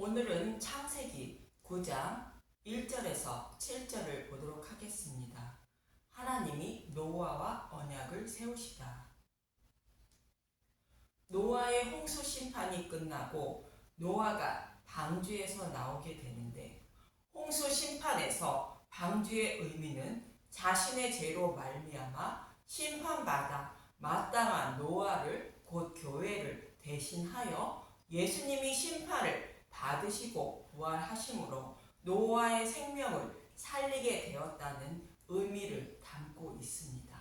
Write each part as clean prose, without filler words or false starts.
오늘은 창세기 9장 1절에서 7절을 보도록 하겠습니다. 하나님이 노아와 언약을 세우시다. 노아의 홍수 심판이 끝나고 노아가 방주에서 나오게 되는데, 홍수 심판에서 방주의 의미는 자신의 죄로 말미암아 심판받아 마땅한 노아를, 곧 교회를 대신하여 예수님이 심판을 받으시고 부활하심으로 노아의 생명을 살리게 되었다는 의미를 담고 있습니다.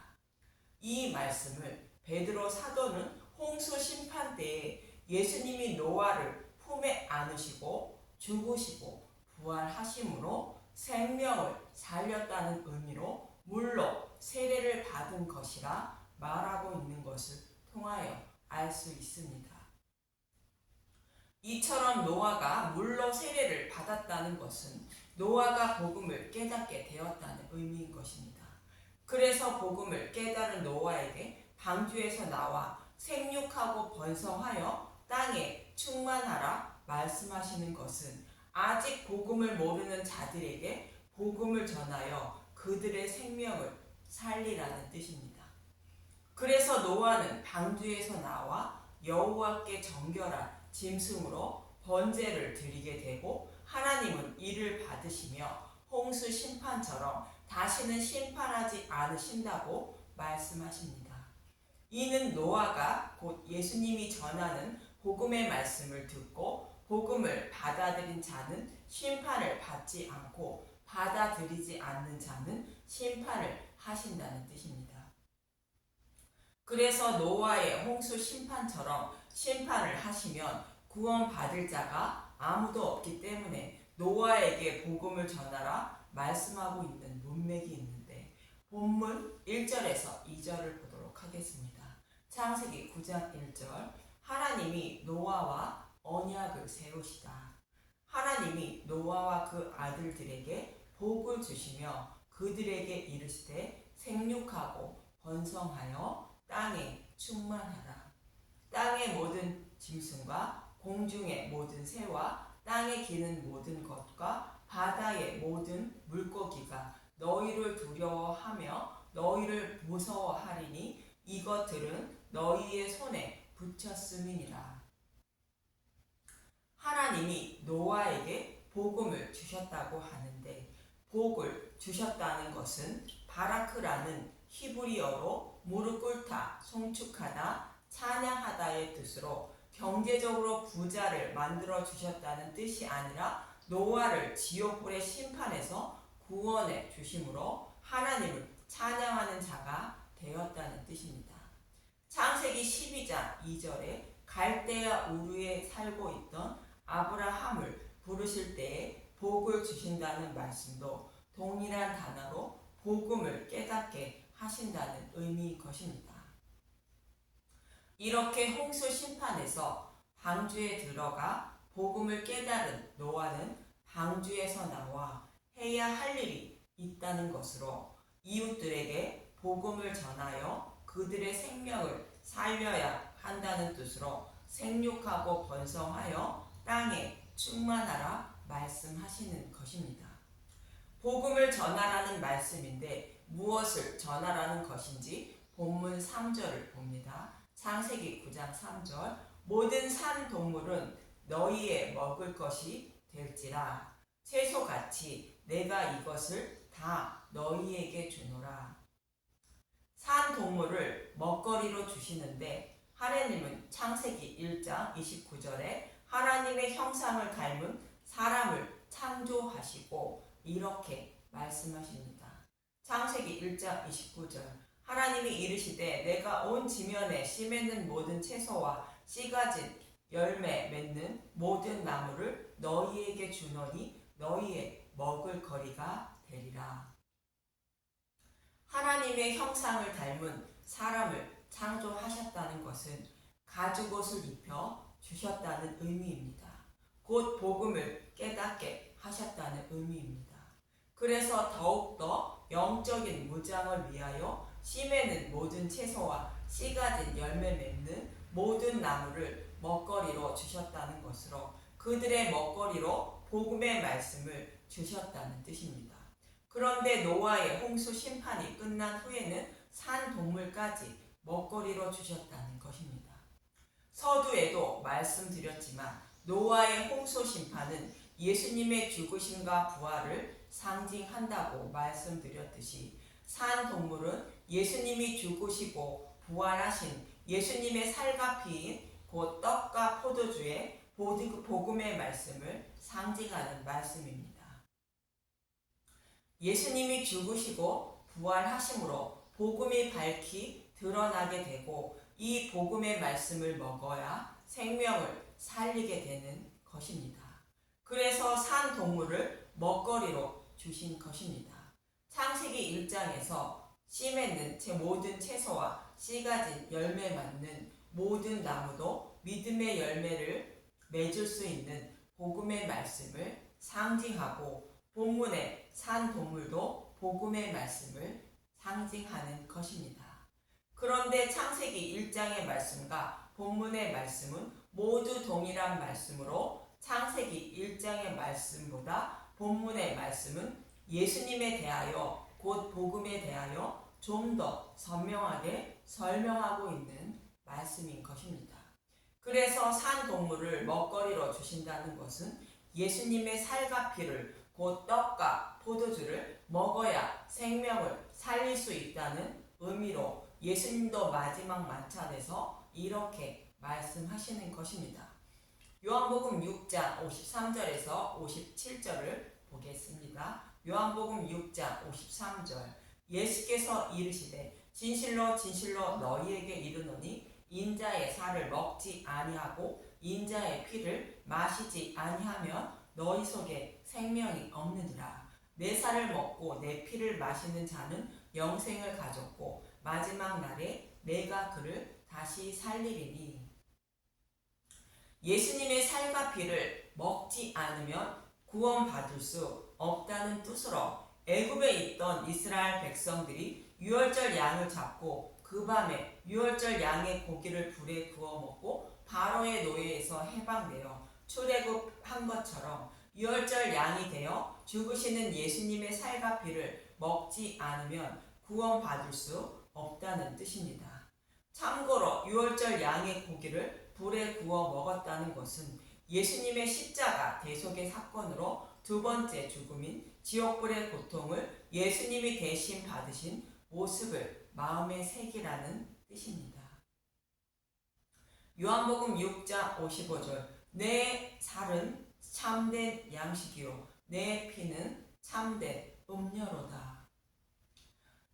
이 말씀을 베드로 사도는 홍수 심판 때에 예수님이 노아를 품에 안으시고 죽으시고 부활하심으로 생명을 살렸다는 의미로 물로 세례를 받은 것이라 말하고 있는 것을 통하여 알 수 있습니다. 이처럼 노아가 물로 세례를 받았다는 것은 노아가 복음을 깨닫게 되었다는 의미인 것입니다. 그래서 복음을 깨달은 노아에게 방주에서 나와 생육하고 번성하여 땅에 충만하라 말씀하시는 것은 아직 복음을 모르는 자들에게 복음을 전하여 그들의 생명을 살리라는 뜻입니다. 그래서 노아는 방주에서 나와 여호와께 정결한 짐승으로 번제를 드리게 되고, 하나님은 이를 받으시며 홍수 심판처럼 다시는 심판하지 않으신다고 말씀하십니다. 이는 노아가 곧 예수님이 전하는 복음의 말씀을 듣고 복음을 받아들인 자는 심판을 받지 않고 받아들이지 않는 자는 심판을 하신다는 뜻입니다. 그래서 노아의 홍수 심판처럼 심판을 하시면 구원받을 자가 아무도 없기 때문에 노아에게 복음을 전하라 말씀하고 있는 문맥이 있는데, 본문 1절에서 2절을 보도록 하겠습니다. 창세기 9장 1절. 하나님이 노아와 언약을 세우시다. 하나님이 노아와 그 아들들에게 복을 주시며 그들에게 이르시되 생육하고 번성하여 땅에 충만하라. 땅의 모든 짐승과 공중의 모든 새와 땅에 기는 모든 것과 바다의 모든 물고기가 너희를 두려워하며 너희를 무서워하리니 이것들은 너희의 손에 붙였음이니라. 하나님이 노아에게 복음을 주셨다고 하는데, 복을 주셨다는 것은 바라크라는 히브리어로 무릎 꿇다, 송축하다, 찬양하다의 뜻으로 경제적으로 부자를 만들어 주셨다는 뜻이 아니라 노아를 지옥불의 심판에서 구원해 주심으로 하나님을 찬양하는 자가 되었다는 뜻입니다. 창세기 12장 2절에 갈대아 우르에 살고 있던 아브라함을 부르실 때에 복을 주신다는 말씀도 동일한 단어로 복음을 깨닫게 하신다는 의미인 것입니다. 이렇게 홍수 심판에서 방주에 들어가 복음을 깨달은 노아는 방주에서 나와 해야 할 일이 있다는 것으로 이웃들에게 복음을 전하여 그들의 생명을 살려야 한다는 뜻으로 생육하고 번성하여 땅에 충만하라 말씀하시는 것입니다. 복음을 전하라는 말씀인데 무엇을 전하라는 것인지 본문 3절을 봅니다. 창세기 9장 3절. 모든 산 동물은 너희의 먹을 것이 될지라. 채소같이 내가 이것을 다 너희에게 주노라. 산 동물을 먹거리로 주시는데, 하나님은 창세기 1장 29절에 하나님의 형상을 닮은 사람을 창조하시고 이렇게 말씀하십니다. 창세기 1장 29절. 하나님이 이르시되 내가 온 지면에 씨 맺는 모든 채소와 씨 가진 열매 맺는 모든 나무를 너희에게 주노니 너희의 먹을 거리가 되리라. 하나님의 형상을 닮은 사람을 창조하셨다는 것은 가죽옷을 입혀 주셨다는 의미입니다. 곧 복음을 깨닫게 하셨다는 의미입니다. 그래서 더욱더 영적인 무장을 위하여 씨 맺는 모든 채소와 씨 가진 열매 맺는 모든 나무를 먹거리로 주셨다는 것으로, 그들의 먹거리로 복음의 말씀을 주셨다는 뜻입니다. 그런데 노아의 홍수 심판이 끝난 후에는 산 동물까지 먹거리로 주셨다는 것입니다. 서두에도 말씀드렸지만 노아의 홍수 심판은 예수님의 죽으심과 부활을 상징한다고 말씀드렸듯이 산 동물은 예수님이 죽으시고 부활하신 예수님의 살과 피인 곧 떡과 포도주의 복음의 말씀을 상징하는 말씀입니다. 예수님이 죽으시고 부활하심으로 복음이 밝히 드러나게 되고 이 복음의 말씀을 먹어야 생명을 살리게 되는 것입니다. 그래서 산 동물을 먹거리로 주신 것입니다. 창세기 1장에서 씨 맺는 모든 채소와 씨 가진 열매 맺는 모든 나무도 믿음의 열매를 맺을 수 있는 복음의 말씀을 상징하고 본문의 산 동물도 복음의 말씀을 상징하는 것입니다. 그런데 창세기 1장의 말씀과 본문의 말씀은 모두 동일한 말씀으로 창세기 1장의 말씀보다 본문의 말씀은 예수님에 대하여 곧 복음에 대하여 좀 더 선명하게 설명하고 있는 말씀인 것입니다. 그래서 산 동물을 먹거리로 주신다는 것은 예수님의 살과 피를 곧 떡과 포도주를 먹어야 생명을 살릴 수 있다는 의미로 예수님도 마지막 만찬에서 이렇게 말씀하시는 것입니다. 요한복음 6장 53절에서 57절을 보겠습니다. 요한복음 6장 53절 예수께서 이르시되 진실로 진실로 너희에게 이르노니 인자의 살을 먹지 아니하고 인자의 피를 마시지 아니하면 너희 속에 생명이 없느니라. 내 살을 먹고 내 피를 마시는 자는 영생을 가졌고 마지막 날에 내가 그를 다시 살리리니. 예수님의 살과 피를 먹지 않으면 구원받을 수 없다는 뜻으로 애굽에 있던 이스라엘 백성들이 유월절 양을 잡고 그 밤에 유월절 양의 고기를 불에 구워 먹고 바로의 노예에서 해방되어 출애굽한 것처럼 유월절 양이 되어 죽으시는 예수님의 살과 피를 먹지 않으면 구원받을 수 없다는 뜻입니다. 참고로 유월절 양의 고기를 불에 구워 먹었다는 것은 예수님의 십자가 대속의 사건으로 두 번째 죽음인 지옥불의 고통을 예수님이 대신 받으신 모습을 마음에 새기라는 뜻입니다. 요한복음 6장 55절 내 살은 참된 양식이요 내 피는 참된 음료로다.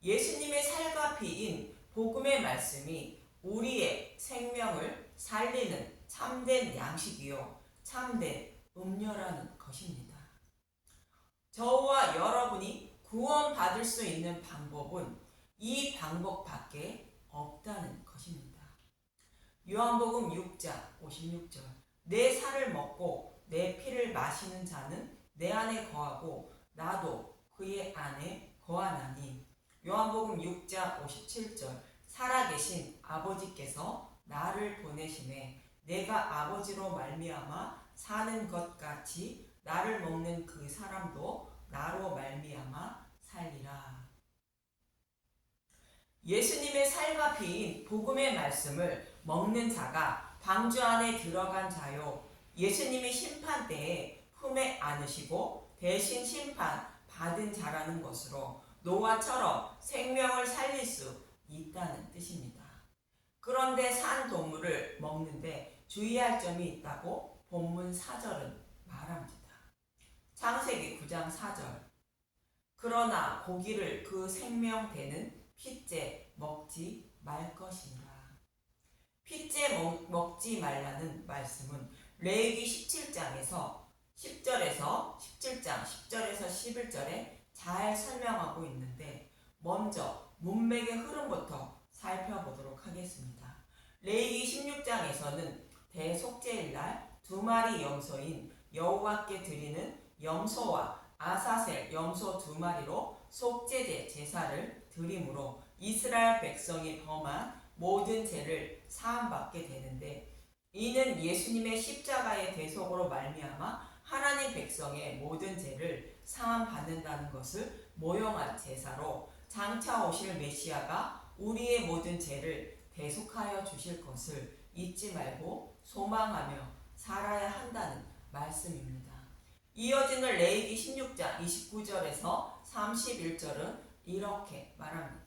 예수님의 살과 피인 복음의 말씀이 우리의 생명을 살리는 참된 양식이요 참된 음료라는 것입니다. 저와 여러분이 구원받을 수 있는 방법은 이 방법밖에 없다는 것입니다. 요한복음 6장 56절 내 살을 먹고 내 피를 마시는 자는 내 안에 거하고 나도 그의 안에 거하나니. 요한복음 6장 57절 살아계신 아버지께서 나를 보내심에 내가 아버지로 말미암아 사는 것 같이 나를 먹는 그 사람도 나로 말미암아 살리라. 예수님의 살과 피인 복음의 말씀을 먹는 자가 방주 안에 들어간 자요 예수님이 심판 때에 품에 안으시고 대신 심판 받은 자라는 것으로 노아처럼 생명을 살릴 수 있다는 뜻입니다. 그런데 산 동물을 먹는데 주의할 점이 있다고 본문 4절은 말합니다. 창세기 9장 4절 그러나 고기를 그 생명 되는 핏째 먹지 말 것이니라. 핏째 먹지 말라는 말씀은 레위기 17장에서 10절에서 17장 10절에서 11절에 잘 설명하고 있는데 먼저 문맥의 흐름부터 살펴보도록 하겠습니다. 레위기 16장에서는 대속죄일날 두 마리 염소인 여호와께 드리는 염소와 아사셀 염소 두 마리로 속죄제 제사를 드림으로 이스라엘 백성이 범한 모든 죄를 사함받게 되는데 이는 예수님의 십자가의 대속으로 말미암아 하나님 백성의 모든 죄를 사함받는다는 것을 모형한 제사로 장차 오실 메시아가 우리의 모든 죄를 대속하여 주실 것을 잊지 말고 소망하며 살아야 한다는 말씀입니다. 이어지는 레위기 16장 29절에서 31절은 이렇게 말합니다.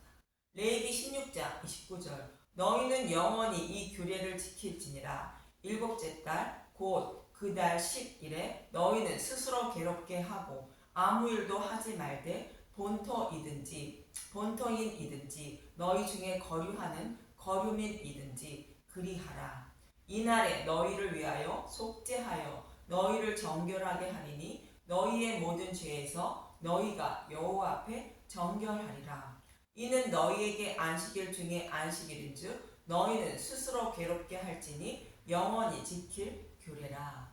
레위기 16장 29절 너희는 영원히 이 규례를 지킬지니라. 일곱째 달 곧 그 달 10일에 너희는 스스로 괴롭게 하고 아무 일도 하지 말되 본토인이든지 너희 중에 거류하는 거류민이든지 그리하라. 이날에 너희를 위하여 속죄하여 너희를 정결하게 하리니 너희의 모든 죄에서 너희가 여호와 앞에 정결하리라. 이는 너희에게 안식일 중에 안식일인즉 너희는 스스로 괴롭게 할지니 영원히 지킬 규례라.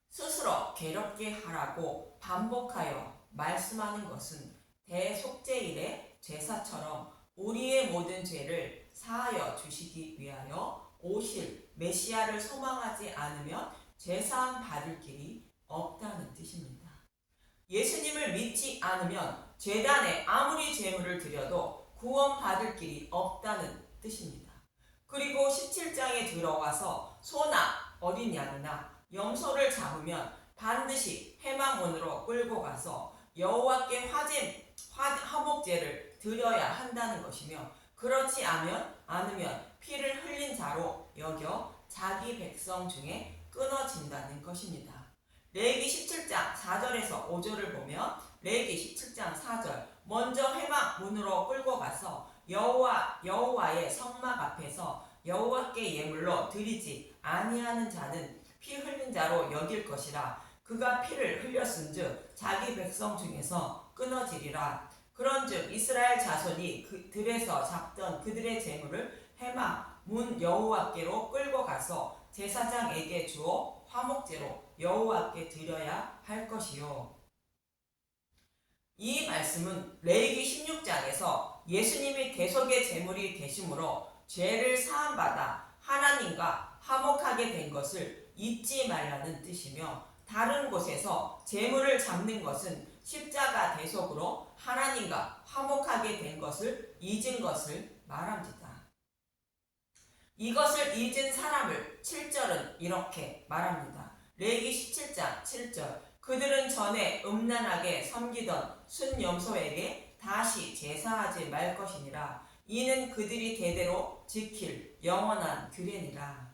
스스로 괴롭게 하라고 반복하여 말씀하는 것은 대속죄일의 제사처럼 우리의 모든 죄를 사하여 주시기 위하여 오실 메시아를 소망하지 않으면 죄사함 받을 길이 없다는 뜻입니다. 예수님을 믿지 않으면 제단에 아무리 제물을 드려도 구원받을 길이 없다는 뜻입니다. 그리고 17장에 들어와서 소나 어린 양이나 염소를 잡으면 반드시 회막문으로 끌고 가서 여호와께 화목제를 드려야 한다는 것이며 그렇지 않으면 피를 흘린 자로 여겨 자기 백성 중에 끊어진다는 것입니다. 레위기 17장 4절에서 5절을 보면 레위기 17장 4절 먼저 회막 문으로 끌고 가서 여호와의 성막 앞에서 여호와께 예물로 드리지 아니하는 자는 피 흘린 자로 여길 것이라. 그가 피를 흘렸은즉 자기 백성 중에서 끊어지리라. 그런즉 이스라엘 자손이 들에서 잡던 그들의 재물을 회막 문 여호와께로 끌고 가서 제사장에게 주어 화목제로 여호와께 드려야 할 것이요. 이 말씀은 레위기 16장에서 예수님이 대속의 제물이 되심으로 죄를 사함받아 하나님과 화목하게 된 것을 잊지 말라는 뜻이며 다른 곳에서 제물을 잡는 것은 십자가 대속으로 하나님과 화목하게 된 것을 잊은 것을 말합니다. 이것을 잊은 사람을 7절은 이렇게 말합니다. 레위기 17장 7절 그들은 전에 음란하게 섬기던 순염소에게 다시 제사하지 말 것이니라. 이는 그들이 대대로 지킬 영원한 규례니라.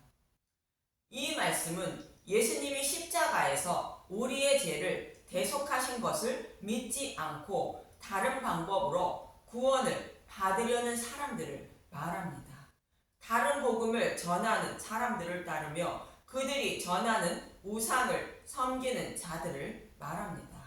이 말씀은 예수님이 십자가에서 우리의 죄를 대속하신 것을 믿지 않고 다른 방법으로 구원을 받으려는 사람들을 말합니다. 다른 복음을 전하는 사람들을 따르며 그들이 전하는 우상을 섬기는 자들을 말합니다.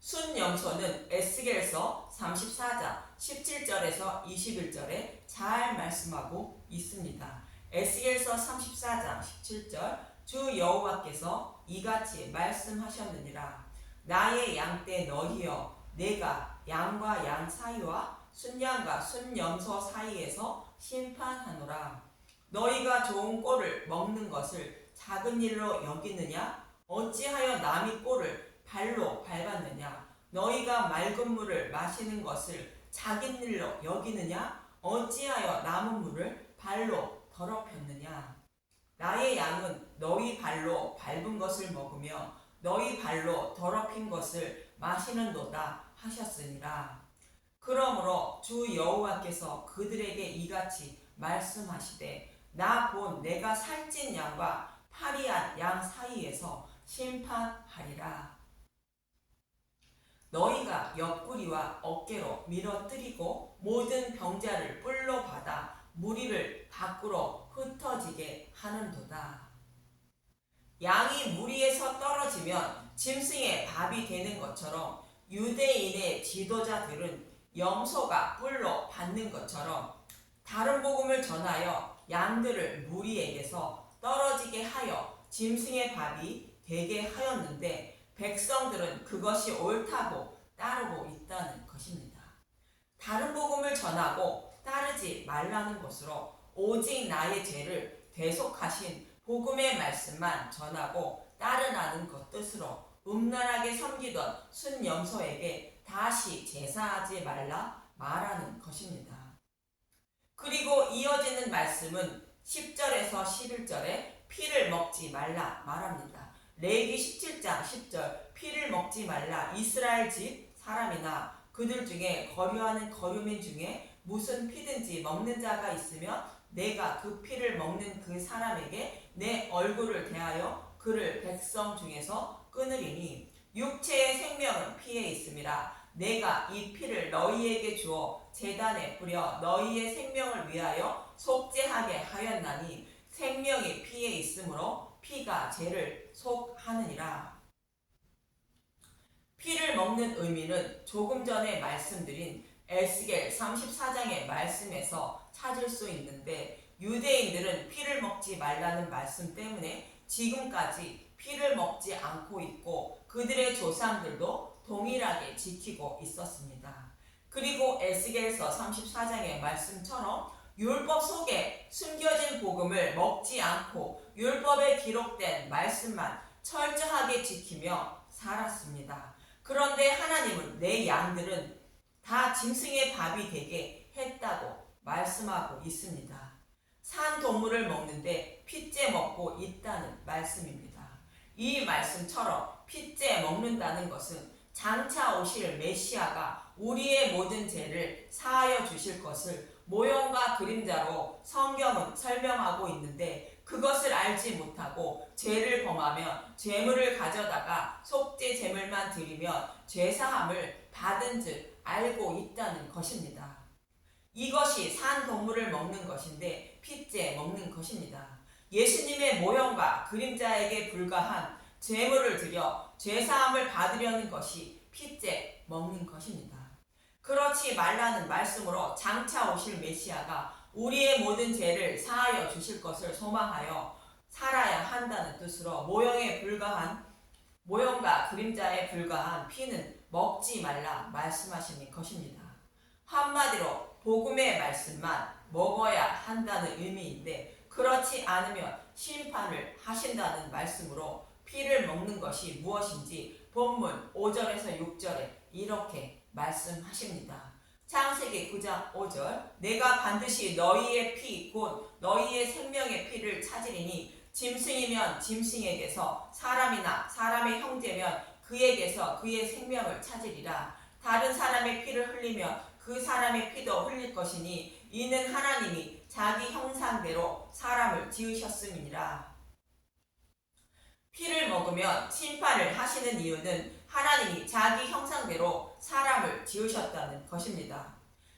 순염소는 에스겔서 34장 17절에서 21절에 잘 말씀하고 있습니다. 에스겔서 34장 17절 주 여호와께서 이같이 말씀하셨느니라. 나의 양 떼 너희여 내가 양과 양 사이와 순양과 순염소 사이에서 심판하노라. 너희가 좋은 꼴을 먹는 것을 작은 일로 여기느냐? 어찌하여 남의 꼴을 발로 밟았느냐? 너희가 맑은 물을 마시는 것을 작은 일로 여기느냐? 어찌하여 남은 물을 발로 더럽혔느냐? 나의 양은 너희 발로 밟은 것을 먹으며 너희 발로 더럽힌 것을 마시는도다 하셨으니라. 그러므로 주 여호와께서 그들에게 이같이 말씀하시되 나 본 내가 살찐 양과 파리한 양 사이에서 심판하리라. 너희가 옆구리와 어깨로 밀어뜨리고 모든 병자를 뿔로 받아 무리를 밖으로 흩어지게 하는도다. 양이 무리에서 떨어지면 짐승의 밥이 되는 것처럼 유대인의 지도자들은 염소가 뿔로 받는 것처럼 다른 복음을 전하여 양들을 무리에게서 떨어지게 하여 짐승의 밥이 되게 하였는데 백성들은 그것이 옳다고 따르고 있다는 것입니다. 다른 복음을 전하고 따르지 말라는 것으로 오직 나의 죄를 대속하신 복음의 말씀만 전하고 따르라는 것 뜻으로 음란하게 섬기던 순염소에게 다시 제사하지 말라 말하는 것입니다. 그리고 이어지는 말씀은 10절에서 11절에 피를 먹지 말라 말합니다. 레위기 17장 10절 피를 먹지 말라. 이스라엘 집 사람이나 그들 중에 거류하는 거류민 중에 무슨 피든지 먹는 자가 있으면 내가 그 피를 먹는 그 사람에게 내 얼굴을 대하여 그를 백성 중에서 끊으리니 육체의 생명은 피에 있음이라. 내가 이 피를 너희에게 주어 제단에 뿌려 너희의 생명을 위하여 속죄하게 하였나니 생명이 피에 있으므로 피가 죄를 속하느니라. 피를 먹는 의미는 조금 전에 말씀드린 에스겔 34장의 말씀에서 찾을 수 있는데, 유대인들은 피를 먹지 말라는 말씀 때문에 지금까지 피를 먹지 않고 있고 그들의 조상들도 동일하게 지키고 있었습니다. 그리고 에스겔서 34장의 말씀처럼 율법 속에 숨겨진 복음을 먹지 않고 율법에 기록된 말씀만 철저하게 지키며 살았습니다. 그런데 하나님은 내 양들은 다 짐승의 밥이 되게 했다고 말씀하고 있습니다. 산 동물을 먹는데 핏째 먹고 있다는 말씀입니다. 이 말씀처럼 핏째 먹는다는 것은 장차 오실 메시아가 우리의 모든 죄를 사하여 주실 것을 모형과 그림자로 성경은 설명하고 있는데, 그것을 알지 못하고 죄를 범하며 죄물을 가져다가 속죄 제물만 드리면 죄사함을 받은 줄 알고 있다는 것입니다. 이것이 산 동물을 먹는 것인데 핏째 먹는 것입니다. 예수님의 모형과 그림자에게 불과한 제물을 드려 죄사함을 받으려는 것이 핏째 먹는 것입니다. 그렇지 말라는 말씀으로 장차 오실 메시아가 우리의 모든 죄를 사하여 주실 것을 소망하여 살아야 한다는 뜻으로 모형과 그림자에 불과한 피는 먹지 말라 말씀하시는 것입니다. 한마디로 복음의 말씀만 먹어야 한다는 의미인데, 그렇지 않으면 심판을 하신다는 말씀으로 피를 먹는 것이 무엇인지 본문 5절에서 6절에 이렇게 말씀하십니다. 창세기 9장 5절 내가 반드시 너희의 피 곧 너희의 생명의 피를 찾으리니 짐승이면 짐승에게서 사람이나 사람의 형제면 그에게서 그의 생명을 찾으리라. 다른 사람의 피를 흘리면 그 사람의 피도 흘릴 것이니 이는 하나님이 자기 형상대로 사람을 지으셨음이니라. 피를 먹으면 심판을 하시는 이유는 하나님이 자기 형상대로 사람을 지으셨다는 것입니다.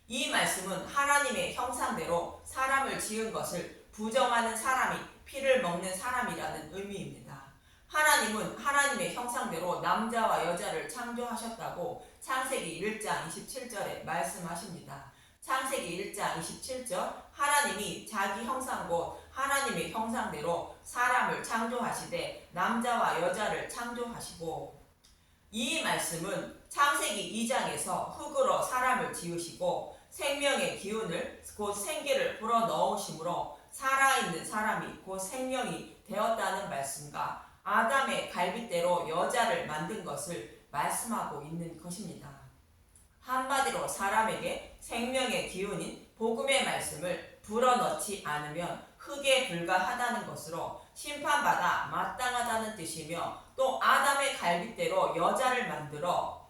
이 말씀은 하나님의 형상대로 사람을 지은 것을 부정하는 사람이 피를 먹는 사람이라는 의미입니다. 하나님은 하나님의 형상대로 남자와 여자를 창조하셨다고 창세기 1장 27절에 말씀하십니다. 창세기 1장 27절 하나님이 자기 형상 곧 하나님의 형상대로 사람을 창조하시되 남자와 여자를 창조하시고, 이 말씀은 창세기 2장에서 흙으로 사람을 지으시고 생명의 기운을 곧 생기를 불어넣으심으로 살아있는 사람이 곧 생명이 되었다는 말씀과 아담의 갈빗대로 여자를 만든 것을 말씀하고 있는 것입니다. 한마디로 사람에게 생명의 기운인 복음의 말씀을 불어넣지 않으면 흙에 불과하다는 것으로 심판받아 마땅하다는 뜻이며, 또 아담의 갈빗대로 여자를 만들어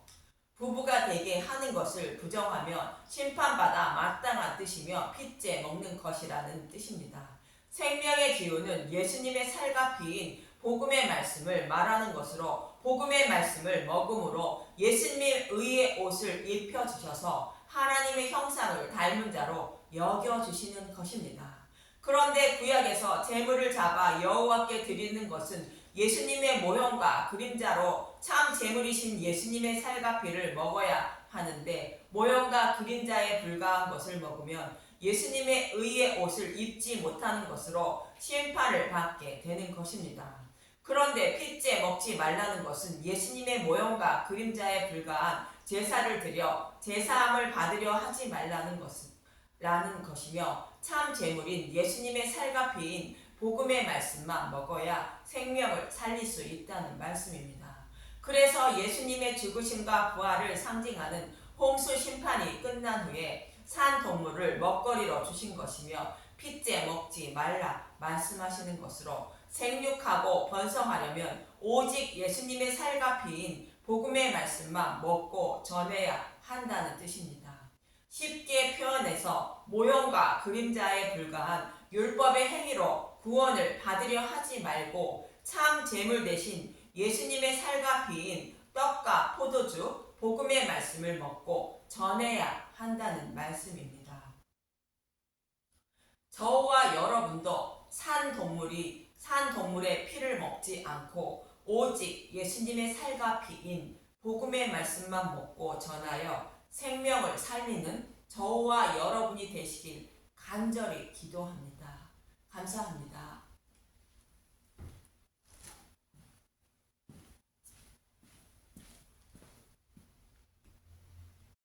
부부가 되게 하는 것을 부정하면 심판받아 마땅한 뜻이며 핏째 먹는 것이라는 뜻입니다. 생명의 기운은 예수님의 살과 피인 복음의 말씀을 말하는 것으로 복음의 말씀을 먹음으로 예수님의 의의 옷을 입혀주셔서 하나님의 형상을 닮은 자로 여겨주시는 것입니다. 그런데 구약에서 제물을 잡아 여호와께 드리는 것은 예수님의 모형과 그림자로 참 제물이신 예수님의 살과 피를 먹어야 하는데, 모형과 그림자에 불과한 것을 먹으면 예수님의 의의 옷을 입지 못하는 것으로 심판을 받게 되는 것입니다. 그런데 핏째 먹지 말라는 것은 예수님의 모형과 그림자에 불과한 제사를 드려 제사함을 받으려 하지 말라는 것이며, 참 제물인 예수님의 살과 피인 복음의 말씀만 먹어야 생명을 살릴 수 있다는 말씀입니다. 그래서 예수님의 죽으심과 부활을 상징하는 홍수 심판이 끝난 후에 산 동물을 먹거리로 주신 것이며 핏째 먹지 말라 말씀하시는 것으로 생육하고 번성하려면 오직 예수님의 살과 피인 복음의 말씀만 먹고 전해야 한다는 뜻입니다. 쉽게 표현해서 모형과 그림자에 불과한 율법의 행위로 구원을 받으려 하지 말고 참 재물 대신 예수님의 살과 피인 떡과 포도주, 복음의 말씀을 먹고 전해야 한다는 말씀입니다. 저와 여러분도 산 동물의 피를 먹지 않고 오직 예수님의 살과 피인 복음의 말씀만 먹고 전하여 생명을 살리는 저와 여러분이 되시길 간절히 기도합니다. 감사합니다.